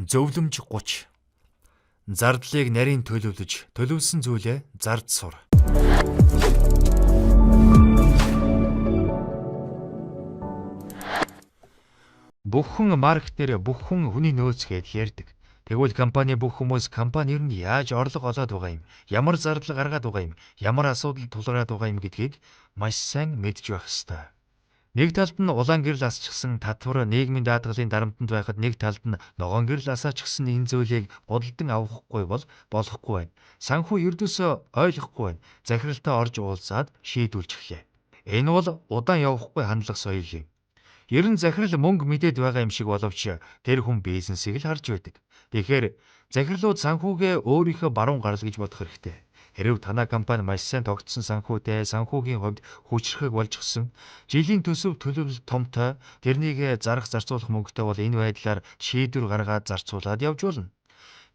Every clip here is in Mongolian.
Зөвлөмж 30. Зардлыг нарийн төлөвлөж, төлөвлөсөн зүйлээ зард сур. Бүх хүн маркетээр бүх хүн хүний нөөц гэж ярьдаг. Тэгвэл компани бүх хүмүүс компани ер нь яаж орлого олоод байгаа юм, ямар зардал гаргаад байгаа юм, ямар асуудал тулгараад байгаа юм гэдгийг маш сайн мэдж байх ёстой. Нэг талд нь улаан гэрэл асчихсан татвар нийгмийн даатгалын дарамтанд байхад нэг талд нь ногоон гэрэл асаачихсан энэ зүйлийг худалдан авахгүй бол болохгүй байна. Санхүү ердөөсөө ойлгохгүй байна. Захиралтай орж уулзаад шийдүүлж эхлэе. Энэ бол удаан явахгүй хандлага соёл юм. Ер нь захирал мөнгө мэдээд байгаа юм шиг боловч тэр хүн бизнесийг л харж байдаг. Тэгэхээр захирлууд санхүүгээ өөрийнхөө баруун гарал гэж бодох хэрэгтэй. Хэрв танай компани маш сайн тогтсон санхүүтэй, санхүүгийн хувьд хүчрхэг болж гисэн, жилийн төсөв төлөвлөлт томтой, тэрнийг зарах зарцуулах мөнгөтэй бол энэ байдлаар шийдвэр гаргаад зарцуулаад явж болно.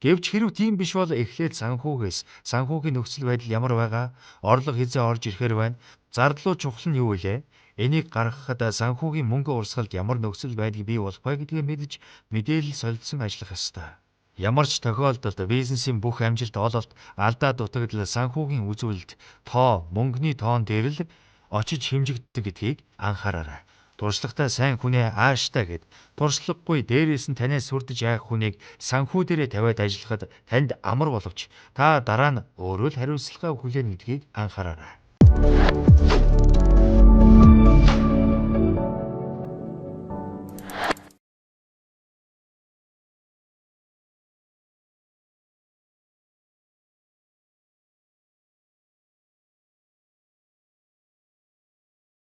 Гэвч хэрв тийм биш бол эхлээд санхүүгийн нөхцөл байдал ямар байгаа, орлого хязээ орж ирэхээр байна, зардлууд чухал нь юу вэ? Энийг гаргахад санхүүгийн мөнгө урсгалд ямар нөхцөл байдлыг бий болох вэ гэдгийг мэдэж мэдээлэл солилцсон ажиллах ёстой. Ямар ч тохиолдолд бизнесийн бүх амжилт ололт, алдаа дутагдал санхүүгийн үзүүлэлт, тоо, мөнгөний тоон дээр л очиж хэмжигддэг гэдгийг анхаараарай. Туршлагатай сайн хүнээ ааштай гэд туршлагагүй дээрээс нь танаас сүрдэж яах хүнийг санхүү дээрээ тавиад ажиллахад танд амар боловч та дараа нь өөрөө л хариуцлага хүлээнэ гэдгийг анхаараарай.